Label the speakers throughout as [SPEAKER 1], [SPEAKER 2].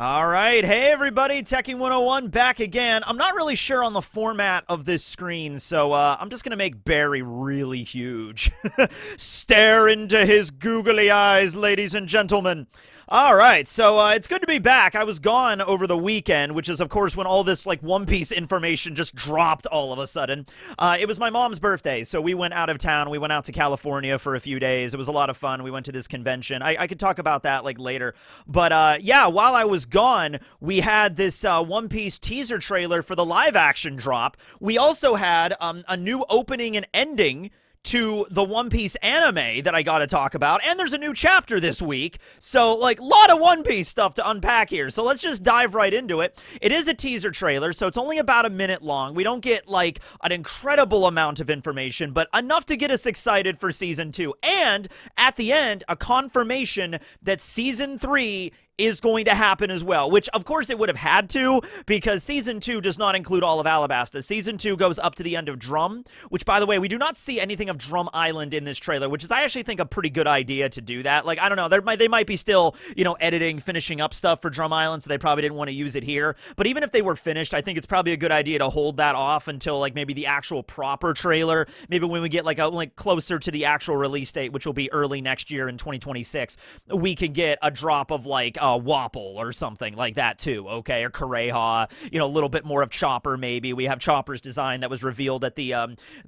[SPEAKER 1] All right. Hey, everybody. Teching 101 back again. I'm not really sure on the format of this screen, so I'm just going to make Barry really huge. Stare into his googly eyes, ladies and gentlemen. All right, so it's good to be back. I was gone over the weekend, which is, of course, when all this, like, One Piece information just dropped all of a sudden. It was my mom's birthday, so we went out of town. We went out to California for a few days. It was a lot of fun. We went to this convention. I could talk about that, like, later. But, yeah, while I was gone, we had this One Piece teaser trailer for the live-action drop. We also had a new opening and ending to the One Piece anime that I gotta talk about, and there's a new chapter this week, so, like, a lot of One Piece stuff to unpack here, so let's just dive right into it. It is a teaser trailer, so it's only about a minute long. We don't get, like, an incredible amount of information, but enough to get us excited for Season 2, and, at the end, a confirmation that Season 3 is going to happen as well, which of course it would have had to, because Season 2 does not include all of Alabasta. Season 2 goes up to the end of Drum, which, by the way, we do not see anything of Drum Island in this trailer, which is, I actually think, a pretty good idea to do that. Like, I don't know, they might be still, you know, editing, finishing up stuff for Drum Island, so they probably didn't want to use it here, but even if they were finished, I think it's probably a good idea to hold that off until, like, maybe the actual proper trailer, maybe when we get, like, closer to the actual release date, which will be early next year in 2026, we can get a drop of, like, Wapple or something like that too, okay? Or Kureha, you know, a little bit more of Chopper maybe. We have Chopper's design that was revealed at the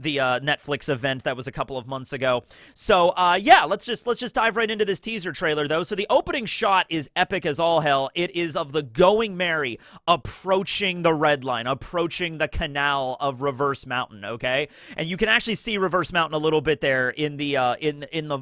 [SPEAKER 1] Netflix event that was a couple of months ago. So, yeah, let's just dive right into this teaser trailer though. So the opening shot is epic as all hell. It is of the Going Merry approaching the red line, approaching the canal of Reverse Mountain, okay? And you can actually see Reverse Mountain a little bit there in the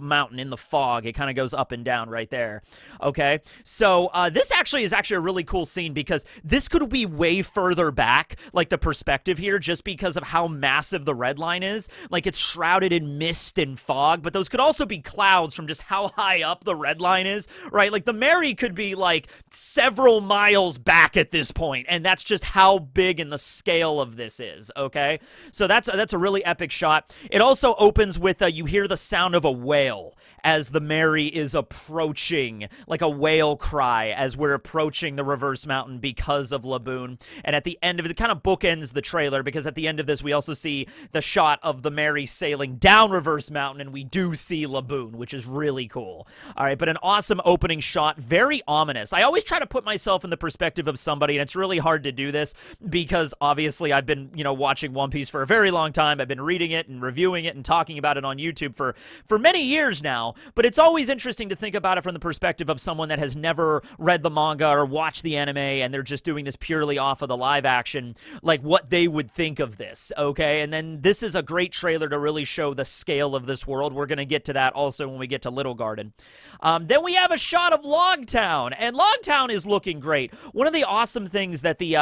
[SPEAKER 1] mountain, in the fog. It kind of goes up and down right there, okay? So, this is actually a really cool scene, because this could be way further back, like the perspective here, just because of how massive the red line is. Like, it's shrouded in mist and fog, but those could also be clouds from just how high up the red line is, right? Like, the Mary could be, like, several miles back at this point, and that's just how big and the scale of this is, okay? So that's a really epic shot. It also opens with, you hear the sound of a whale as the Mary is approaching, like a whale cry as we're approaching the Reverse Mountain because of Laboon. And at the end of it, kind of bookends the trailer, because at the end of this, we also see the shot of the Mary sailing down Reverse Mountain, and we do see Laboon, which is really cool. All right, but an awesome opening shot, very ominous. I always try to put myself in the perspective of somebody, and it's really hard to do this, because obviously I've been, you know, watching One Piece for a very long time. I've been reading it and reviewing it and talking about it on YouTube for many years now, but it's always interesting to think about it from the perspective of someone that has never read the manga or watched the anime, and they're just doing this purely off of the live action, like what they would think of this, okay? And then this is a great trailer to really show the scale of this world. We're going to get to that also when we get to Little Garden. Then we have a shot of Logtown, and Logtown is looking great. One of the awesome things that the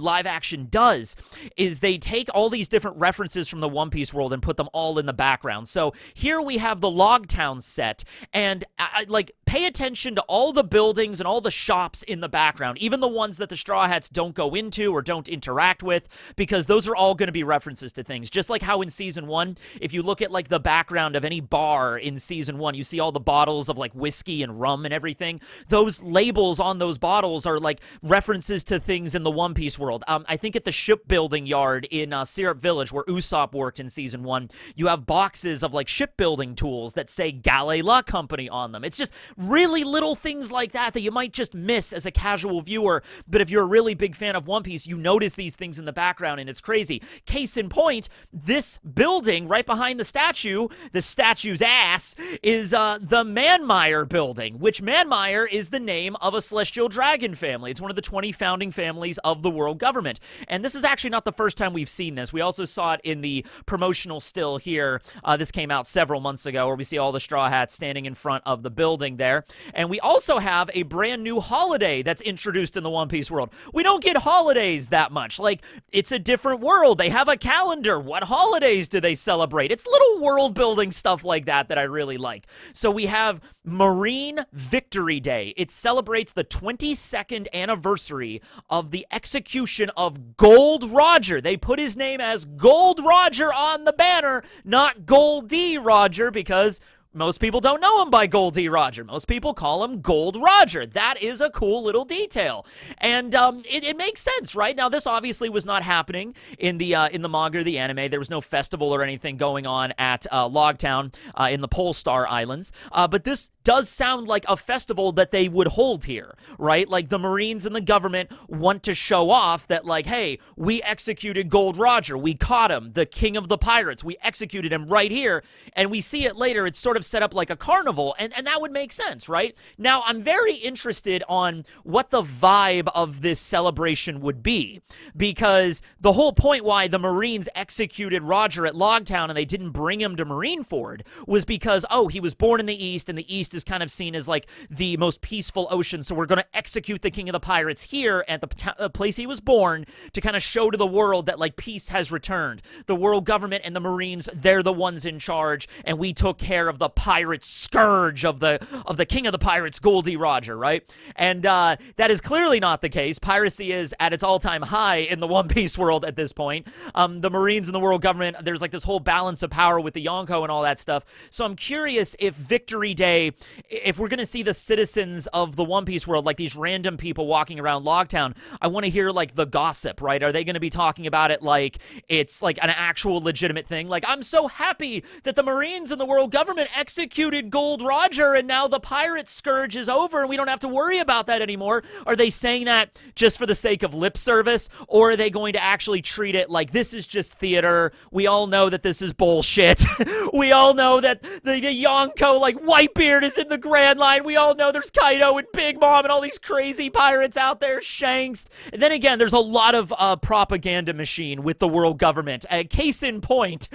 [SPEAKER 1] live action does is they take all these different references from the One Piece world and put them all in the background. So here we have the Logtown set, and like, pay attention to all the buildings and all the shops in the background, even the ones that the Straw Hats don't go into or don't interact with, because those are all going to be references to things. Just like how in Season 1, if you look at, like, the background of any bar in Season 1, you see all the bottles of, like, whiskey and rum and everything. Those labels on those bottles are, like, references to things in the One Piece world. I think at the shipbuilding yard in Syrup Village, where Usopp worked in Season 1, you have boxes of, like, shipbuilding tools that say Galley La Company on them. It's just really little things like that you might just miss as a casual viewer, but if you're a really big fan of One Piece, you notice these things in the background, and it's crazy. Case in point, this building right behind the statue's ass, is the Manmeyer building, which Manmeyer is the name of a celestial dragon family. It's one of the 20 founding families of the world government, and this is actually not the first time we've seen this. We also saw it in the promotional still here. This came out several months ago, where we see all the Straw Hats standing in front of the building there, and we also have a brand new holiday that's introduced in the One Piece world. We don't get holidays that much. Like, it's a different world. They have a calendar. What holidays do they celebrate? It's little world building stuff like that I really like. So we have Marine Victory Day. It celebrates the 22nd anniversary of the execution of Gold Roger. They put his name as Gold Roger on the banner, not Goldie Roger, because Most people don't know him by Goldie Roger. Most people call him Gold Roger. That is a cool little detail. And it makes sense, right? Now, this obviously was not happening in the manga or the anime. There was no festival or anything going on at Logtown in the Polestar Islands. But this does sound like a festival that they would hold here, right? Like, the Marines and the government want to show off that, like, hey, we executed Gold Roger. We caught him, the king of the pirates. We executed him right here. And we see it later. It's sort of set up like a carnival, and that would make sense, right? Now, I'm very interested on what the vibe of this celebration would be, because the whole point why the Marines executed Roger at Logtown and they didn't bring him to Marineford was because, oh, he was born in the East, and the East is kind of seen as like the most peaceful ocean, so we're going to execute the king of the pirates here at the place he was born to kind of show to the world that, like, peace has returned. The world government and the Marines, they're the ones in charge, and we took care of the pirate scourge of the king of the pirates, Goldie Roger, right? And that is clearly not the case. Piracy is at its all-time high in the One Piece world at this point. The Marines and the world government, there's like this whole balance of power with the Yonko and all that stuff. So I'm curious if Victory Day, if we're going to see the citizens of the One Piece world, like these random people walking around Logtown, I want to hear, like, the gossip, right? Are they going to be talking about it like it's like an actual legitimate thing? Like, I'm so happy that the Marines and the world government executed Gold Roger, and now the pirate scourge is over, and we don't have to worry about that anymore. Are they saying that just for the sake of lip service, or are they going to actually treat it like this is just theater? We all know that this is bullshit. We all know that the Yonko, like, Whitebeard is in the Grand Line. We all know there's Kaido and Big Mom and all these crazy pirates out there, Shanks. And then again, there's a lot of propaganda machine with the world government. Case in point,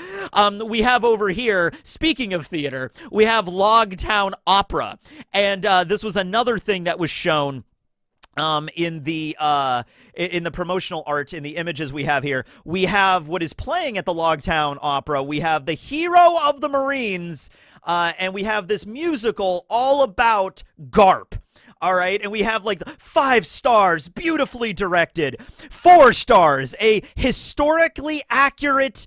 [SPEAKER 1] we have over here, speaking of theater, we have Logtown Opera. And this was another thing that was shown in the promotional art, in the images we have here. We have what is playing at the Logtown Opera. We have the hero of the Marines, and we have this musical all about Garp. All right, and we have, like, 5 stars, beautifully directed. 4 stars, a historically accurate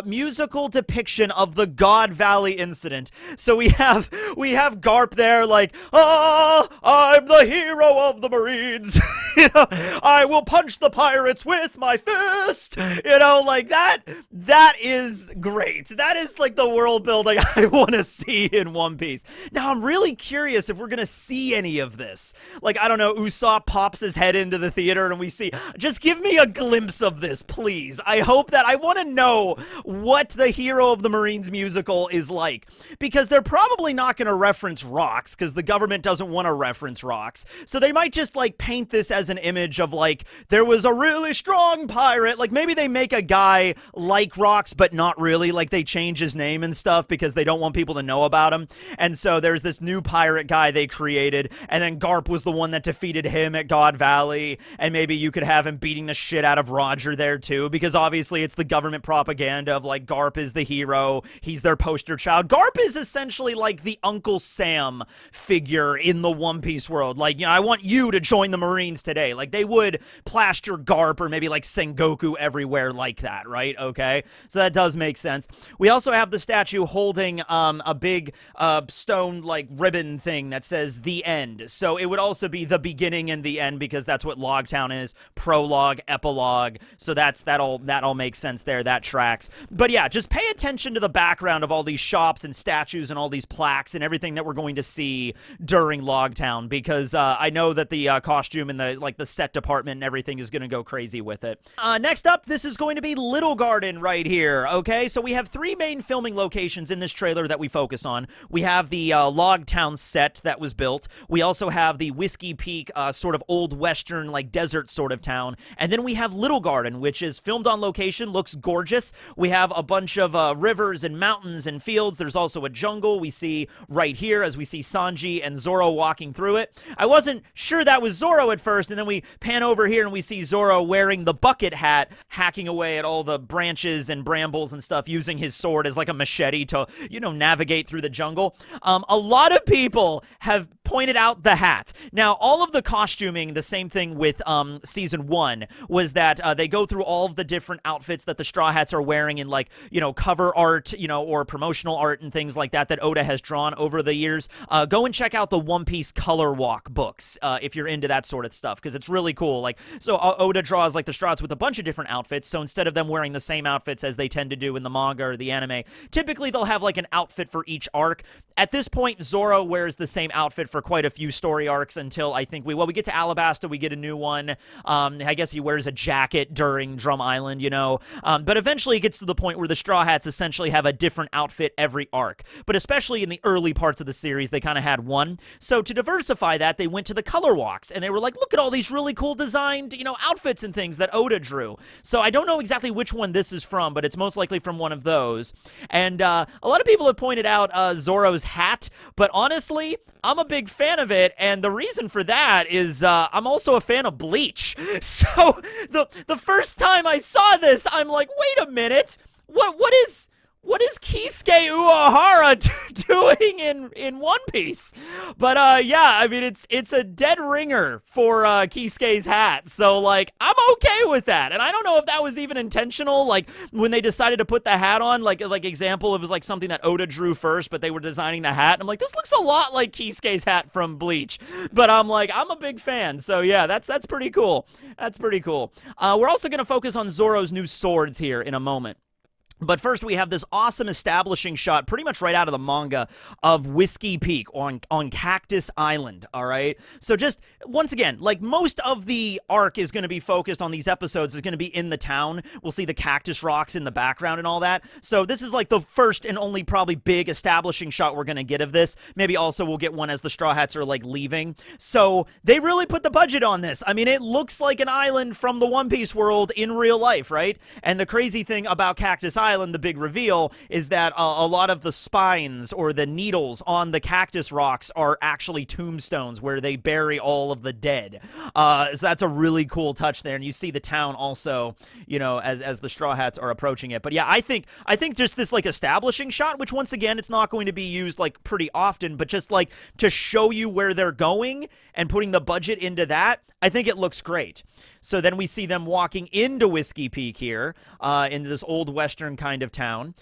[SPEAKER 1] musical depiction of the God Valley incident. So we have Garp there, like, I'm the hero of the Marines. You know, I will punch the pirates with my fist. You know, like that. That is great. That is like the world building I want to see in One Piece. Now, I'm really curious if we're gonna see any of this. Like, I don't know, Usopp pops his head into the theater and we see. Just give me a glimpse of this, please. I hope that I want to know what the hero of the Marines musical is like, because they're probably not going to reference rocks, because the government doesn't want to reference rocks. So they might just, like, paint this as an image of, like, there was a really strong pirate. Like, maybe they make a guy like rocks, but not really. Like, they change his name and stuff because they don't want people to know about him. And so there's this new pirate guy they created, and then Garp was the one that defeated him at God Valley, and maybe you could have him beating the shit out of Roger there too, because obviously it's the government propaganda of, like, Garp is the hero, he's their poster child. Garp is essentially like the Uncle Sam figure in the One Piece world. Like, you know, I want you to join the Marines today. Like, they would plaster Garp or maybe like Sengoku everywhere like that, right? Okay, so that does make sense. We also have the statue holding a big stone, like, ribbon thing that says the end. So it would also be the beginning and the end, because that's what Logtown is. Prologue, epilogue. So that all makes sense there. That tracks. But yeah, just pay attention to the background of all these shops and statues and all these plaques and everything that we're going to see during Logtown, because I know that the costume and the set department and everything is going to go crazy with it. Next up, this is going to be Little Garden right here, okay? So we have 3 main filming locations in this trailer that we focus on. We have the Logtown set that was built. We also have the Whiskey Peak sort of old western, like, desert sort of town. And then we have Little Garden, which is filmed on location, looks gorgeous. We have a bunch of rivers and mountains and fields. There's also a jungle we see right here as we see Sanji and Zoro walking through it. I wasn't sure that was Zoro at first. first, and then we pan over here and we see Zoro wearing the bucket hat, hacking away at all the branches and brambles and stuff, using his sword as like a machete to, navigate through the jungle. A lot of people have pointed out the hat. Now, all of the costuming, the same thing with season 1, was that they go through all of the different outfits that the Straw Hats are wearing in, like, cover art, or promotional art and things like that Oda has drawn over the years. Go and check out the One Piece Color Walk books if you're into that sort of stuff, because it's really cool. Like, so Oda draws like the Straw Hats with a bunch of different outfits, so instead of them wearing the same outfits as they tend to do in the manga or the anime, typically they'll have like an outfit for each arc. At this point, Zoro wears the same outfit for quite a few story arcs until I think we get to Alabasta, we get a new one. I guess he wears a jacket during Drum Island, but eventually it gets to the point where the Straw Hats essentially have a different outfit every arc. But especially in the early parts of the series, they kind of had one. So to diversify that, they went to the color walks, and they were like, look at all these really cool designed, outfits and things that Oda drew. So I don't know exactly which one this is from, but it's most likely from one of those. And a lot of people have pointed out Zoro's hat, but honestly, I'm a big fan of it, and the reason for that is I'm also a fan of Bleach. So the first time I saw this, I'm like, wait a minute, what is Kisuke Uehara doing in One Piece? But yeah, I mean, it's a dead ringer for Kisuke's hat, so like I'm okay with that. And I don't know if that was even intentional, like when they decided to put the hat on, like example, it was like something that Oda drew first, but they were designing the hat, and I'm like, this looks a lot like Kisuke's hat from Bleach. But I'm like, I'm a big fan, so yeah, that's pretty cool. That's pretty cool. We're also gonna focus on Zoro's new swords here in a moment. But first, we have this awesome establishing shot, pretty much right out of the manga, of Whiskey Peak on Cactus Island, all right? So just, once again, like most of the arc is going to be focused on these episodes, is going to be in the town. We'll see the cactus rocks in the background and all that. So this is like the first and only probably big establishing shot we're going to get of this. Maybe also we'll get one as the Straw Hats are like leaving. So they really put the budget on this. I mean, it looks like an island from the One Piece world in real life, right? And the crazy thing about Cactus Island, the big reveal, is that a lot of the spines or the needles on the cactus rocks are actually tombstones where they bury all of the dead. So that's a really cool touch there, and you see the town also, as the Straw Hats are approaching it. But yeah, I think just this like establishing shot, which once again, it's not going to be used like pretty often, but just like to show you where they're going and putting the budget into that, I think it looks great. So then we see them walking into Whiskey Peak here, into this old western kind of town.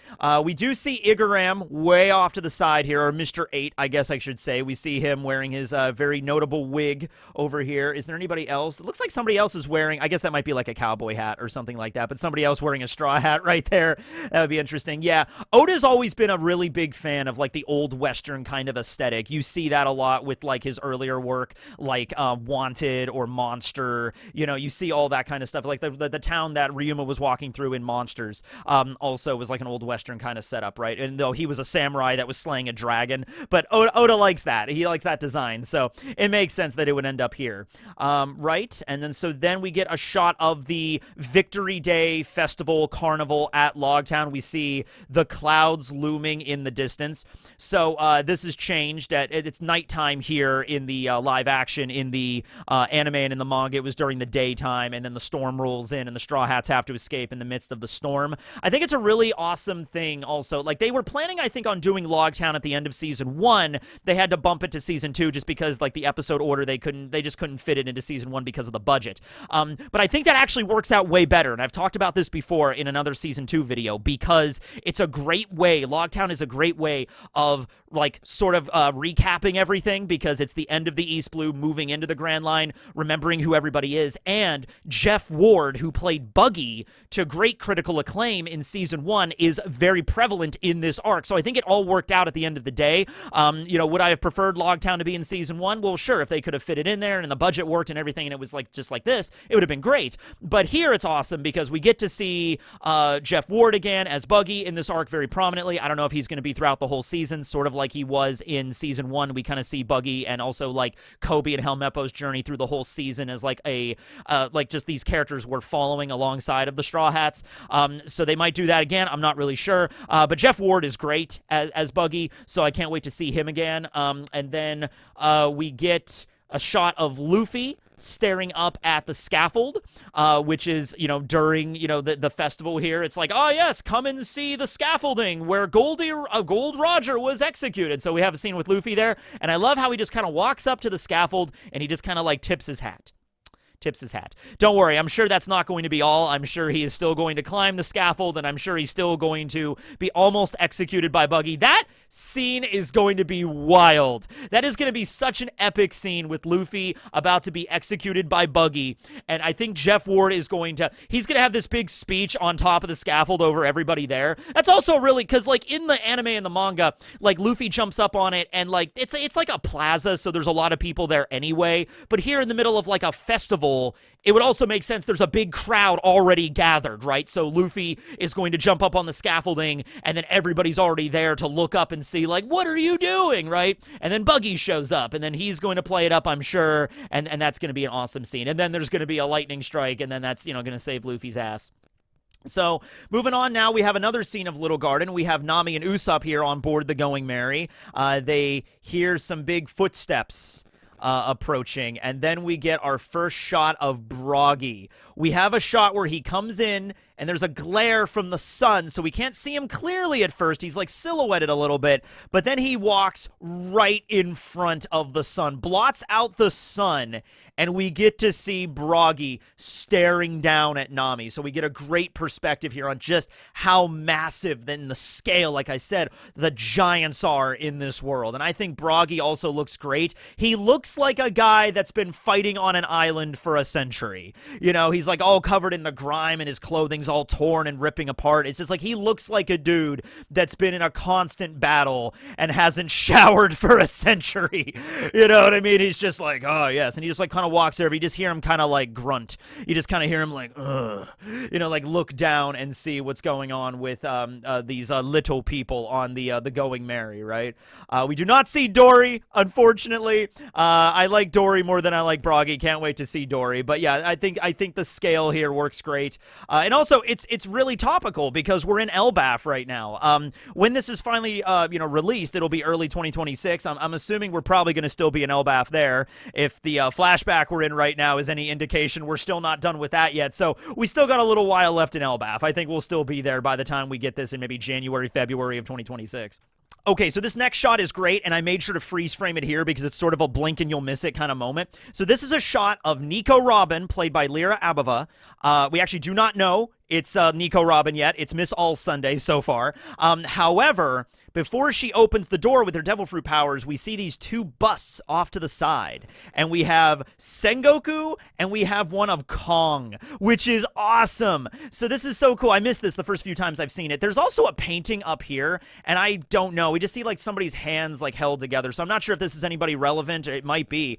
[SPEAKER 1] We do see Igaram way off to the side here, or Mr. 8, I guess I should say. We see him wearing his very notable wig over here. Is there anybody else? It looks like somebody else is wearing, I guess that might be like a cowboy hat or something like that, but somebody else wearing a straw hat right there. That would be interesting. Yeah, Oda's always been a really big fan of like the old western kind of aesthetic. You see that a lot with like his earlier work, like Wanted or Monster. You see all that kind of stuff. Like the town that Ryuma was walking through in Monsters also was like an old western kind of setup, right? And though he was a samurai that was slaying a dragon, but Oda likes that. He likes that design, so it makes sense that it would end up here, right? And then we get a shot of the Victory Day Festival Carnival at Logtown. We see the clouds looming in the distance. So this has changed. It's nighttime here in the live action. In the anime and in the manga, it was during the daytime, and then the storm rolls in, and the Straw Hats have to escape in the midst of the storm. I think it's a really awesome thing also. Like, they were planning, I think, on doing Logtown at the end of season 1. They had to bump it to season 2 just because, like, the episode order, they just couldn't fit it into season 1 because of the budget. But I think that actually works out way better, and I've talked about this before in another season 2 video, because it's a great way, Logtown is a great way of, like, sort of recapping everything, because it's the end of the East Blue, moving into the Grand Line, remembering who everybody is, and Jeff Ward, who played Buggy to great critical acclaim in season 1, is very prevalent in this arc. So I think it all worked out at the end of the day. Would I have preferred Logtown to be in season 1? Well, sure, if they could have fit it in there and the budget worked and everything, and it was like just like this, it would have been great. But here it's awesome because we get to see Jeff Ward again as Buggy in this arc very prominently. I don't know if he's going to be throughout the whole season, sort of like he was in season 1. We kind of see Buggy and also like Kobe and Helmeppo's journey through the whole season as like like just these characters we're following alongside of the Straw Hats. So they might do that again. I'm not really sure. But Jeff Ward is great as Buggy, so I can't wait to see him again. And then we get a shot of Luffy staring up at the scaffold, which is, during, the festival here. It's like, oh, yes, come and see the scaffolding where Gold Roger was executed. So we have a scene with Luffy there, and I love how he just kind of walks up to the scaffold, and he just kind of, like, tips his hat. Don't worry, I'm sure that's not going to be all. I'm sure he is still going to climb the scaffold, and I'm sure he's still going to be almost executed by Buggy. That scene is going to be wild. That is going to be such an epic scene with Luffy about to be executed by Buggy, and I think Jeff Ward is he's going to have this big speech on top of the scaffold over everybody there. That's also really, because, like, in the anime and the manga, like, Luffy jumps up on it, and, like, it's like a plaza, so there's a lot of people there anyway, but here in the middle of, like, a festival, it would also make sense there's a big crowd already gathered, right? So Luffy is going to jump up on the scaffolding, and then everybody's already there to look up and see, like, what are you doing, right? And then Buggy shows up, and then he's going to play it up, I'm sure, and that's going to be an awesome scene. And then there's going to be a lightning strike, and then that's, going to save Luffy's ass. So, moving on now, we have another scene of Little Garden. We have Nami and Usopp here on board the Going Merry. They hear some big footsteps approaching, and then we get our first shot of Broggy. We have a shot where he comes in, and there's a glare from the sun, so we can't see him clearly at first. He's, like, silhouetted a little bit, but then he walks right in front of the sun, blots out the sun, and we get to see Broggy staring down at Nami. So we get a great perspective here on just how massive, then the scale, like I said, the giants are in this world. And I think Broggy also looks great. He looks like a guy that's been fighting on an island for a century. He's, like, all covered in the grime, and his clothing's all torn and ripping apart. It's just like he looks like a dude that's been in a constant battle and hasn't showered for a century. You know what I mean? He's just like, oh, yes. And he just, like, kind of walks over. You just hear him kind of, like, grunt. You just kind of hear him, like, ugh. Like, look down and see what's going on with these little people on the Going Merry, right? We do not see Dory, unfortunately. I like Dory more than I like Broggy. Can't wait to see Dory. But yeah, I think the scale here works great. And also, it's really topical because we're in Elbaf right now. When this is finally released, it'll be early 2026. I'm assuming we're probably going to still be in Elbaf there. If the flashback we're in right now is any indication, we're still not done with that yet. So we still got a little while left in Elbaf. I think we'll still be there by the time we get this in maybe January, February of 2026. Okay, so this next shot is great, and I made sure to freeze frame it here because it's sort of a blink and you'll miss it kind of moment. So this is a shot of Nico Robin, played by Lyra Ababa. We actually do not know it's Nico Robin yet. It's Miss All Sunday so far. However, before she opens the door with her devil fruit powers, we see these two busts off to the side. And we have Sengoku, and we have one of Kong, which is awesome. So this is so cool. I missed this the first few times I've seen it. There's also a painting up here, and I don't know. We just see, like, somebody's hands, like, held together. So I'm not sure if this is anybody relevant. It might be.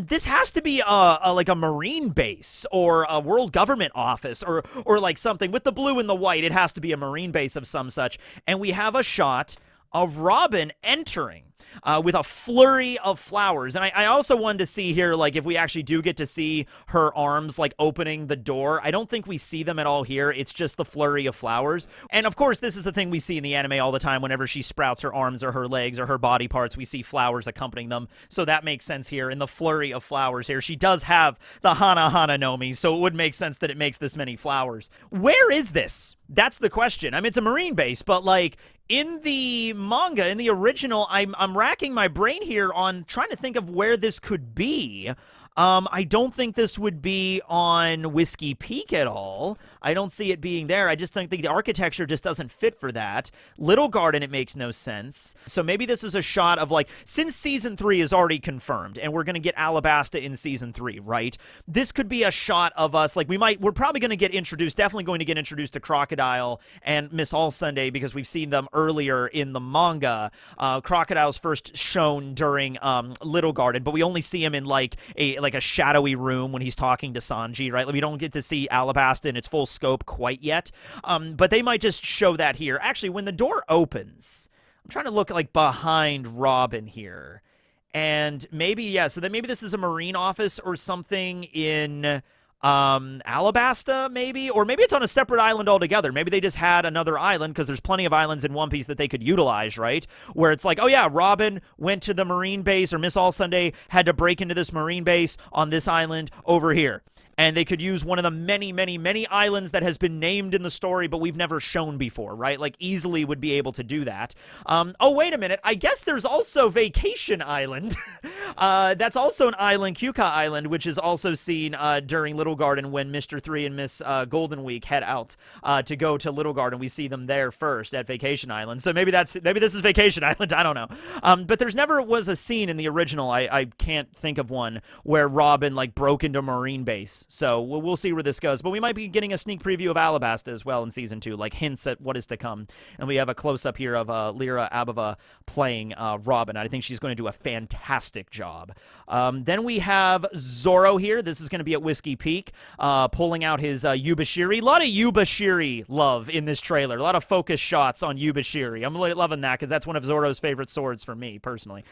[SPEAKER 1] This has to be like a Marine base or a World Government office or like something. With the blue and the white, it has to be a Marine base of some such. And we have a shot of Robin entering with a flurry of flowers. And I also wanted to see here, like, if we actually do get to see her arms, like, opening the door. I don't think we see them at all here. It's just the flurry of flowers. And, of course, this is a thing we see in the anime all the time. Whenever she sprouts her arms or her legs or her body parts, we see flowers accompanying them. So that makes sense here in the flurry of flowers here. She does have the Hana Hana no Mi, so it would make sense that it makes this many flowers. Where is this? That's the question. I mean, it's a Marine base, but, like, in the manga, in the original, I'm racking my brain here on trying to think of where this could be. I don't think this would be on Whiskey Peak at all. I don't see it being there. I just think the architecture just doesn't fit for that. Little Garden, it makes no sense. So maybe this is a shot of, like, since Season 3 is already confirmed, and we're going to get Alabasta in Season 3, right? This could be a shot of us, like, we're probably going to get introduced, definitely going to get introduced to Crocodile and Miss All Sunday because we've seen them earlier in the manga. Crocodile's first shown during Little Garden, but we only see him in, like a shadowy room when he's talking to Sanji, right? Like, we don't get to see Alabasta in its full scope quite yet, but they might just show that here. Actually, when the door opens, I'm trying to look, like, behind Robin here, and maybe, yeah, so then maybe this is a Marine office or something in Alabasta, maybe? Or maybe it's on a separate island altogether. Maybe they just had another island, because there's plenty of islands in One Piece that they could utilize, right? Where it's like, oh yeah, Robin went to the Marine base, or Miss All Sunday had to break into this Marine base on this island over here. And they could use one of the many, many, many islands that has been named in the story, but we've never shown before, right? Like, easily would be able to do that. Oh, wait a minute. I guess there's also Vacation Island. That's also an island, Kyuka Island, which is also seen during Little Garden when Mr. 3 and Miss Golden Week head out to go to Little Garden. We see them there first at Vacation Island. So maybe this is Vacation Island. I don't know. But there's never was a scene in the original, I can't think of one, where Robin, like, broke into a Marine base. So we'll see where this goes. But we might be getting a sneak preview of Alabasta as well in Season 2, like hints at what is to come. And we have a close-up here of Lyra Ababa playing Robin. I think she's going to do a fantastic job. Then we have Zoro here. This is going to be at Whiskey Peak, pulling out his Yubashiri. A lot of Yubashiri love in this trailer. A lot of focus shots on Yubashiri. I'm really loving that, because that's one of Zoro's favorite swords for me, personally.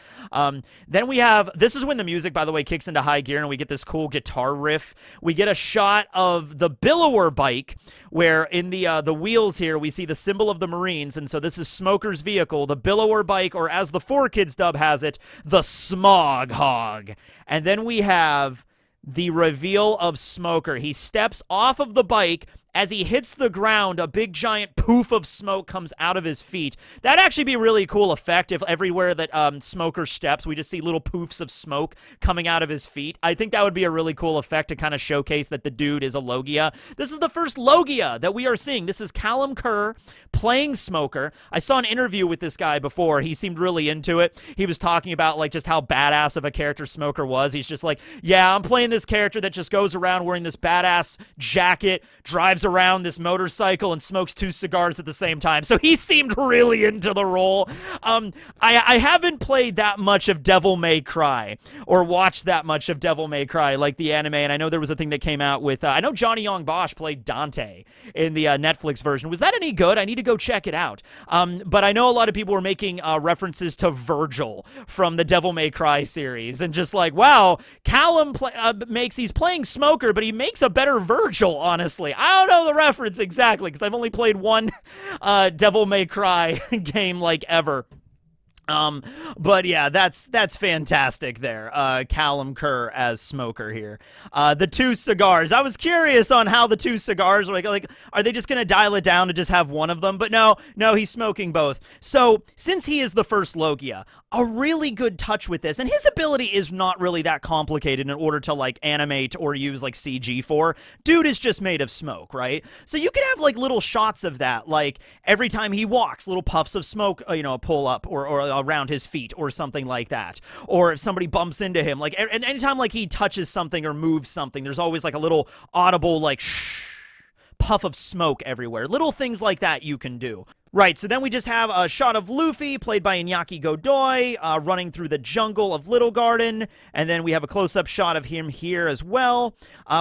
[SPEAKER 1] Then we have, this is when the music, by the way, kicks into high gear, and we get this cool guitar riff. We get a shot of the Billower bike, where in the wheels here, we see the symbol of the Marines, and so this is Smoker's vehicle, the Billower bike, or as the 4Kids dub has it, the Smog Hog. And then we have the reveal of Smoker. He steps off of the bike. As he hits the ground, a big giant poof of smoke comes out of his feet. That'd actually be a really cool effect if everywhere that Smoker steps, we just see little poofs of smoke coming out of his feet. I think that would be a really cool effect to kind of showcase that the dude is a Logia. This is the first Logia that we are seeing. This is Callum Kerr playing Smoker. I saw an interview with this guy before. He seemed really into it. He was talking about, like, just how badass of a character Smoker was. He's just like, yeah, I'm playing this character that just goes around wearing this badass jacket, drives around this motorcycle, and smokes 2 cigars at the same time. So he seemed really into the role. I haven't played that much of Devil May Cry, or watched that much of Devil May Cry, like the anime, and I know there was a thing that came out with, I know Johnny Young Bosch played Dante in the Netflix version. Was that any good? I need to go check it out. But I know a lot of people were making references to Virgil from the Devil May Cry series, and just like, wow, Callum he's playing Smoker, but he makes a better Virgil, honestly. I don't know the reference exactly, because I've only played one Devil May Cry game, like, ever. But yeah, that's fantastic there. Callum Kerr as Smoker here. The 2 cigars. I was curious on how the 2 cigars are like, are they just gonna dial it down to just have one of them? But no, he's smoking both. So, since he is the first Logia, a really good touch with this, and his ability is not really that complicated in order to, like, animate or use, like, CG for. Dude is just made of smoke, right? So you can have, like, little shots of that, like, every time he walks, little puffs of smoke, pull up, or around his feet, or something like that. Or if somebody bumps into him, like, and anytime, like, he touches something or moves something, there's always, like, a little audible, like, shh, puff of smoke everywhere. Little things like that you can do. Right, so then we just have a shot of Luffy, played by Iñaki Godoy, running through the jungle of Little Garden, and then we have a close-up shot of him here as well.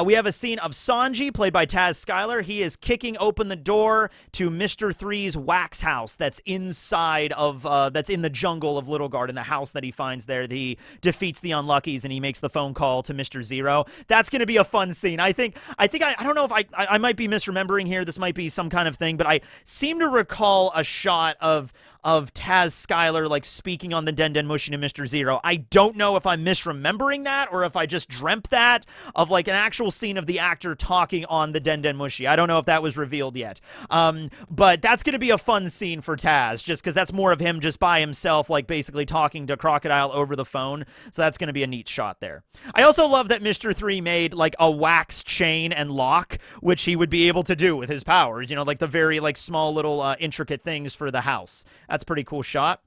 [SPEAKER 1] We have a scene of Sanji, played by Taz Skylar. He is kicking open the door to Mr. 3's wax house that's inside of, that's in the jungle of Little Garden, the house that he finds there. He defeats the Unluckies, and he makes the phone call to Mr. Zero. That's going to be a fun scene. I don't know if I might be misremembering here. This might be some kind of thing, but I seem to recall a shot of Taz Skylar, like, speaking on the Den Mushi to Mr. Zero. I don't know if I'm misremembering that, or if I just dreamt that, of, like, an actual scene of the actor talking on the Den Mushi. I don't know if that was revealed yet. But that's going to be a fun scene for Taz, just because that's more of him just by himself, like, basically talking to Crocodile over the phone. So that's going to be a neat shot there. I also love that Mr. 3 made, like, a wax chain and lock, which he would be able to do with his powers. Like, the very, like, small little intricate things for the house. That's a pretty cool shot.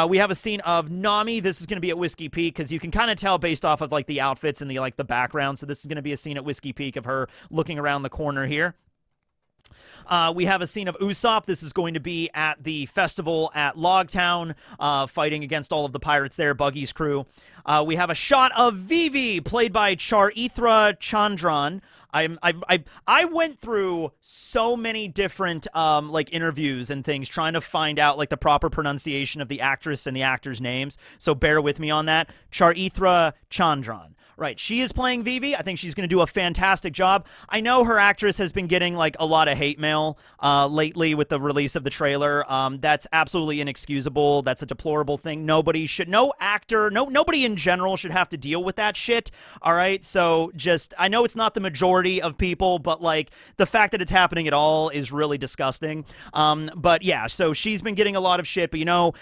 [SPEAKER 1] We have a scene of Nami. This is going to be at Whiskey Peak, because you can kind of tell based off of, like, the outfits and the background. So this is going to be a scene at Whiskey Peak of her looking around the corner here. We have a scene of Usopp. This is going to be at the festival at Logtown, fighting against all of the pirates there, Buggy's crew. We have a shot of Vivi, played by Charithra Chandran. I went through so many different like interviews and things trying to find out like the proper pronunciation of the actress and the actor's names. So bear with me on that. Charithra Chandran. Right, she is playing Vivi. I think she's going to do a fantastic job. I know her actress has been getting like a lot of hate mail lately with the release of the trailer. That's absolutely inexcusable. That's a deplorable thing. No actor, nobody in general should have to deal with that shit. All right, so just I know it's not the majority of people, but like the fact that it's happening at all is really disgusting. But yeah, so she's been getting a lot of shit. But you know,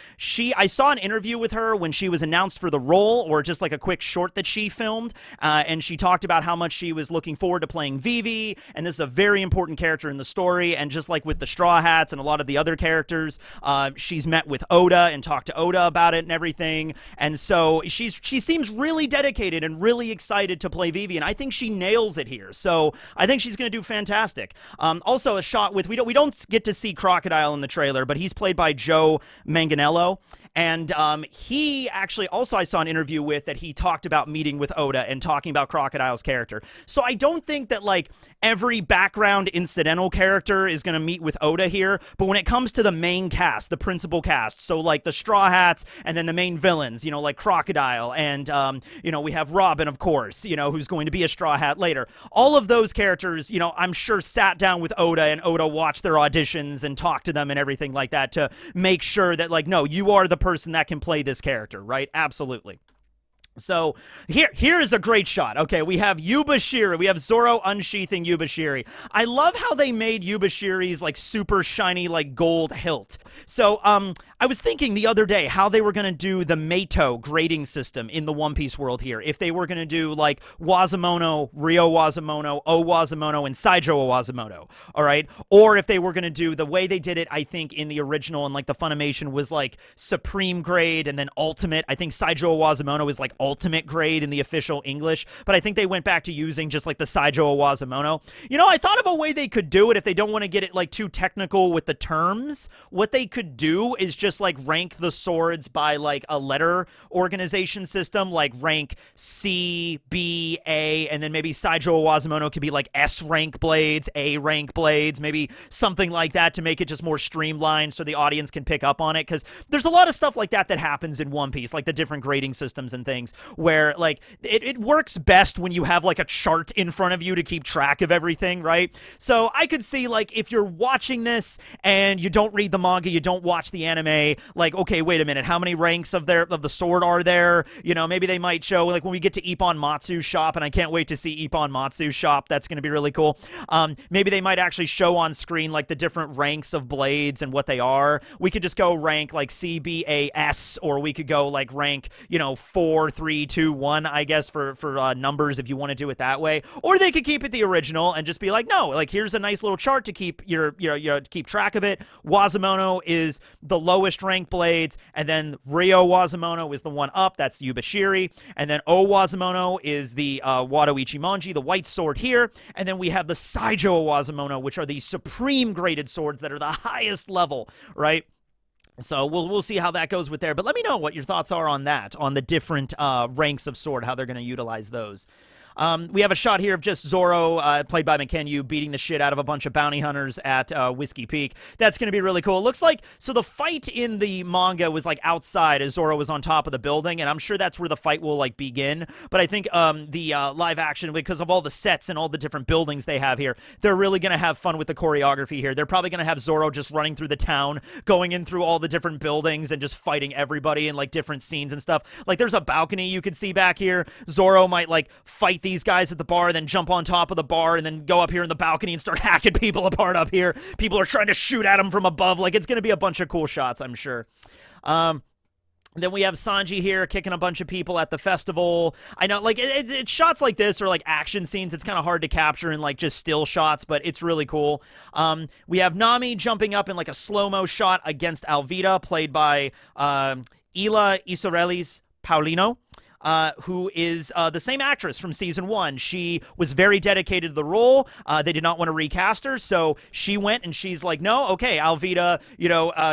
[SPEAKER 1] I saw an interview with her when she was announced for the role, or just like a quick short that she filmed. And she talked about how much she was looking forward to playing Vivi, and this is a very important character in the story. And just like with the Straw Hats and a lot of the other characters, she's met with Oda and talked to Oda about it and everything. And so she seems really dedicated and really excited to play Vivi, and I think she nails it here. So I think she's going to do fantastic. Also, a shot with we don't get to see Crocodile in the trailer, but he's played by Joe Manganiello. And he actually also I saw an interview with that he talked about meeting with Oda and talking about Crocodile's character. So I don't think that like every background incidental character is going to meet with Oda here, but when it comes to the main cast, the principal cast, so like the Straw Hats and then the main villains, you know, like Crocodile and, you know, we have Robin, of course, you know, who's going to be a Straw Hat later. All of those characters, you know, I'm sure sat down with Oda and Oda watched their auditions and talked to them and everything like that to make sure that like, no, you are the person that can play this character, right? Absolutely. So here is a great shot. Okay, we have Yubashiri. We have Zoro unsheathing Yubashiri. I love how they made Yubashiri's like super shiny like gold hilt. So I was thinking the other day how they were going to do the Meito grading system in the One Piece world here. If they were going to do like Wazamono, Ryo Wazamono, O Wazamono, and Saijo Wazamono. All right, or if they were going to do the way they did it, I think in the original and like the Funimation was like supreme grade and then ultimate. I think Saijo Wazamono is like ultimate grade in the official English, but I think they went back to using just like the Saijo Wazamono. You know, I thought of a way they could do it if they don't want to get it like too technical with the terms. What they could do is just like rank the swords by like a letter organization system, like rank C, B, A, and then maybe Saijo Wazamono could be like S rank blades, A rank blades, maybe something like that to make it just more streamlined so the audience can pick up on it, because there's a lot of stuff like that that happens in One Piece, like the different grading systems and things, where like it works best when you have like a chart in front of you to keep track of everything, right? So I could see like if you're watching this and you don't read the manga, you don't watch the anime, like, okay, wait a minute, how many ranks of the sword are there? You know, maybe they might show like when we get to Ippon Matsu's shop, and I can't wait to see Ippon Matsu's shop. That's going to be really cool. Maybe they might actually show on screen like the different ranks of blades and what they are. We could just go rank like C, B, A, S, or we could go like rank, you know, 4, 3, 2, 1, I guess, for numbers if you want to do it that way. Or they could keep it the original and just be like, no, like here's a nice little chart to keep to keep track of it. Wazamono is the lowest ranked blades, and then Ryo Wazamono is the one up. That's Yubashiri, and then O Wazamono is the Wado Ichimonji, the white sword here, and then we have the Saijo Wazamono, which are the supreme graded swords that are the highest level, right? So we'll see how that goes with there. But let me know what your thoughts are on that, on the different ranks of sword, how they're going to utilize those. We have a shot here of just Zoro, played by McKenyu, beating the shit out of a bunch of bounty hunters at Whiskey Peak. That's going to be really cool. It looks like, so the fight in the manga was like outside as Zoro was on top of the building, and I'm sure that's where the fight will like begin. But I think the live action, because of all the sets and all the different buildings they have here, they're really going to have fun with the choreography here. They're probably going to have Zoro just running through the town, going in through all the different buildings and just fighting everybody in like different scenes and stuff. Like there's a balcony you could see back here. Zoro might like fight these guys at the bar, then jump on top of the bar, and then go up here in the balcony and start hacking people apart up here. People are trying to shoot at him from above. Like, it's going to be a bunch of cool shots, I'm sure. Then we have Sanji here kicking a bunch of people at the festival. I know, like, it's shots like this or, like, action scenes. It's kind of hard to capture in, like, just still shots, but it's really cool. We have Nami jumping up in, like, a slow-mo shot against Alvida, played by Ila Isorelis Paulino. who is the same actress from season 1. She was very dedicated to the role. They did not want to recast her, so she went and she's like, no, okay, Alvida,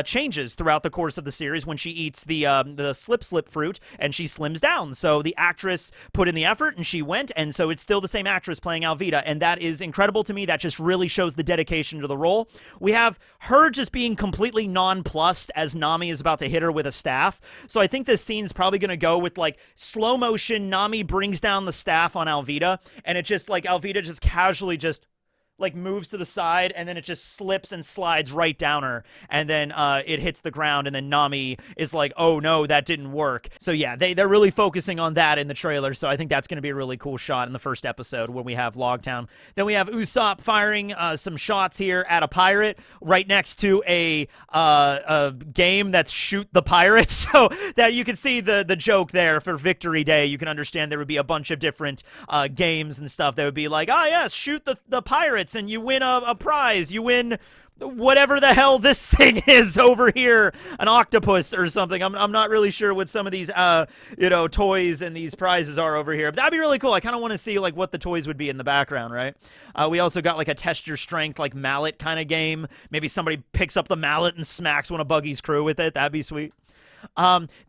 [SPEAKER 1] changes throughout the course of the series when she eats the slip fruit and she slims down. So the actress put in the effort and she went, and so it's still the same actress playing Alvida, and that is incredible to me. That just really shows the dedication to the role. We have her just being completely nonplussed as Nami is about to hit her with a staff. So I think this scene's probably going to go with like slow motion. Nami brings down the staff on Alvida, and it just like Alvida just casually just like moves to the side, and then it just slips and slides right down her, and then it hits the ground, and then Nami is like, oh no, that didn't work. So yeah, they're really focusing on that in the trailer, so I think that's going to be a really cool shot in the first episode when we have Logtown. Then we have Usopp firing some shots here at a pirate right next to a game that's Shoot the Pirate, so that you can see the joke there for Victory Day. You can understand there would be a bunch of different games and stuff that would be like, oh yes, shoot the pirates, and you win a prize. You win whatever the hell this thing is over here, an octopus or something. I'm not really sure what some of these toys and these prizes are over here, but that'd be really cool. I kind of want to see like what the toys would be in the background, right? We also got like a test your strength like mallet kind of game. Maybe somebody picks up the mallet and smacks one of Buggy's crew with it. That'd be sweet.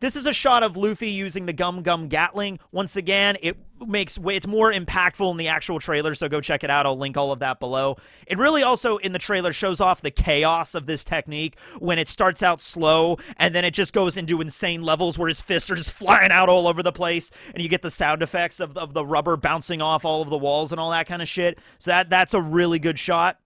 [SPEAKER 1] This is a shot of Luffy using the Gum Gum Gatling. Once again, it's more impactful in the actual trailer, so go check it out. I'll link all of that below. It really also, in the trailer, shows off the chaos of this technique when it starts out slow, and then it just goes into insane levels where his fists are just flying out all over the place, and you get the sound effects of the rubber bouncing off all of the walls and all that kind of shit. So that's a really good shot.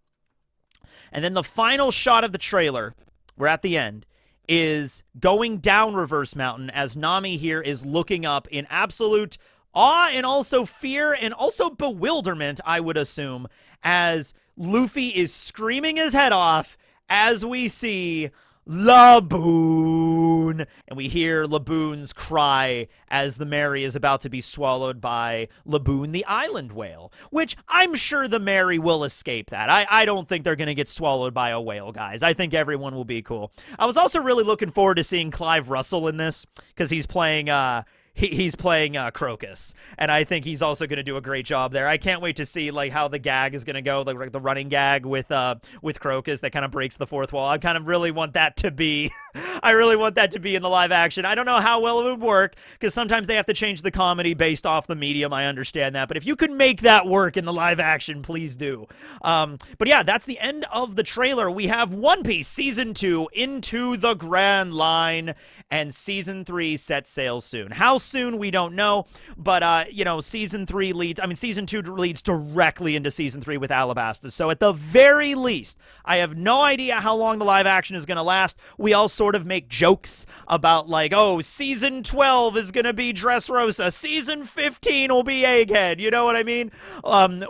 [SPEAKER 1] And then the final shot of the trailer, we're at the end, is going down Reverse Mountain as Nami here is looking up in absolute awe and also fear and also bewilderment, I would assume, as Luffy is screaming his head off as we see Laboon, and we hear Laboon's cry as the Mary is about to be swallowed by Laboon the island whale, which I'm sure the Mary will escape that. I don't think they're going to get swallowed by a whale, guys. I think everyone will be cool. I was also really looking forward to seeing Clive Russell in this because he's playing he's playing Crocus, and I think he's also going to do a great job there. I can't wait to see like how the gag is going to go, like the running gag with Crocus that kind of breaks the fourth wall. I kind of really want that to be I really want that to be in the live action. I don't know how well it would work because sometimes they have to change the comedy based off the medium. I understand that, but if you could make that work in the live action, please do. But yeah, that's the end of the trailer. We have One Piece Season 2 Into the Grand Line, and Season 3 sets sail soon. How soon, we don't know, but Season 2 leads directly into Season 3 with Alabasta. So at the very least, I have no idea how long the live action is going to last. We all sort of make jokes about like, oh, Season 12 is going to be Dressrosa, Season 15 will be Egghead, you know what I mean?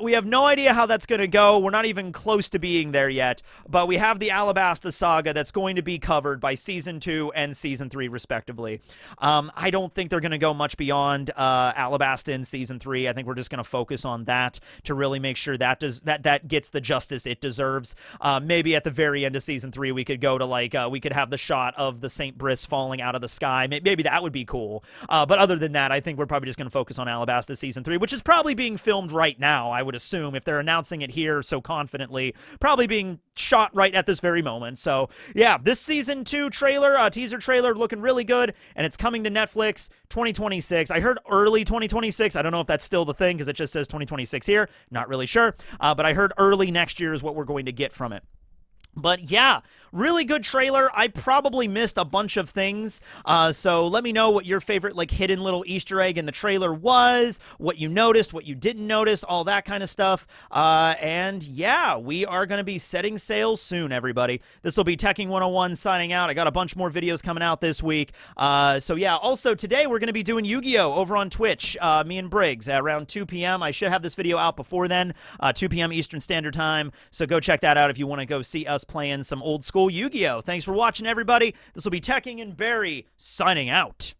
[SPEAKER 1] We have no idea how that's going to go. We're not even close to being there yet, but we have the Alabasta saga that's going to be covered by Season 2 and Season 3 respectively. I don't think they're going to go much beyond Alabasta in Season 3. I think we're just going to focus on that to really make sure that gets the justice it deserves. Maybe at the very end of Season 3 we could go to like we could have the shot of the St. Brice falling out of the sky. Maybe that would be cool. But other than that, I think we're probably just going to focus on Alabasta Season 3, which is probably being filmed right now, I would assume, if they're announcing it here so confidently. Probably being shot right at this very moment. So yeah, this Season 2 trailer, teaser trailer, looking really good, and it's coming to Netflix 2026. I heard early 2026. I don't know if that's still the thing because it just says 2026 here. Not really sure. But I heard early next year is what we're going to get from it. But yeah, really good trailer. I probably missed a bunch of things, so let me know what your favorite like hidden little Easter egg in the trailer was, what you noticed, what you didn't notice, all that kind of stuff. And yeah, we are going to be setting sail soon, everybody. This will be Teching 101 signing out. I got a bunch more videos coming out this week. So yeah, also today we're going to be doing Yu-Gi-Oh! Over on Twitch, me and Briggs, at around 2 p.m. I should have this video out before then, 2 p.m. Eastern Standard Time, so go check that out if you want to go see us playing some old school Yu-Gi-Oh! Thanks for watching, everybody. This will be Teching and Barry signing out.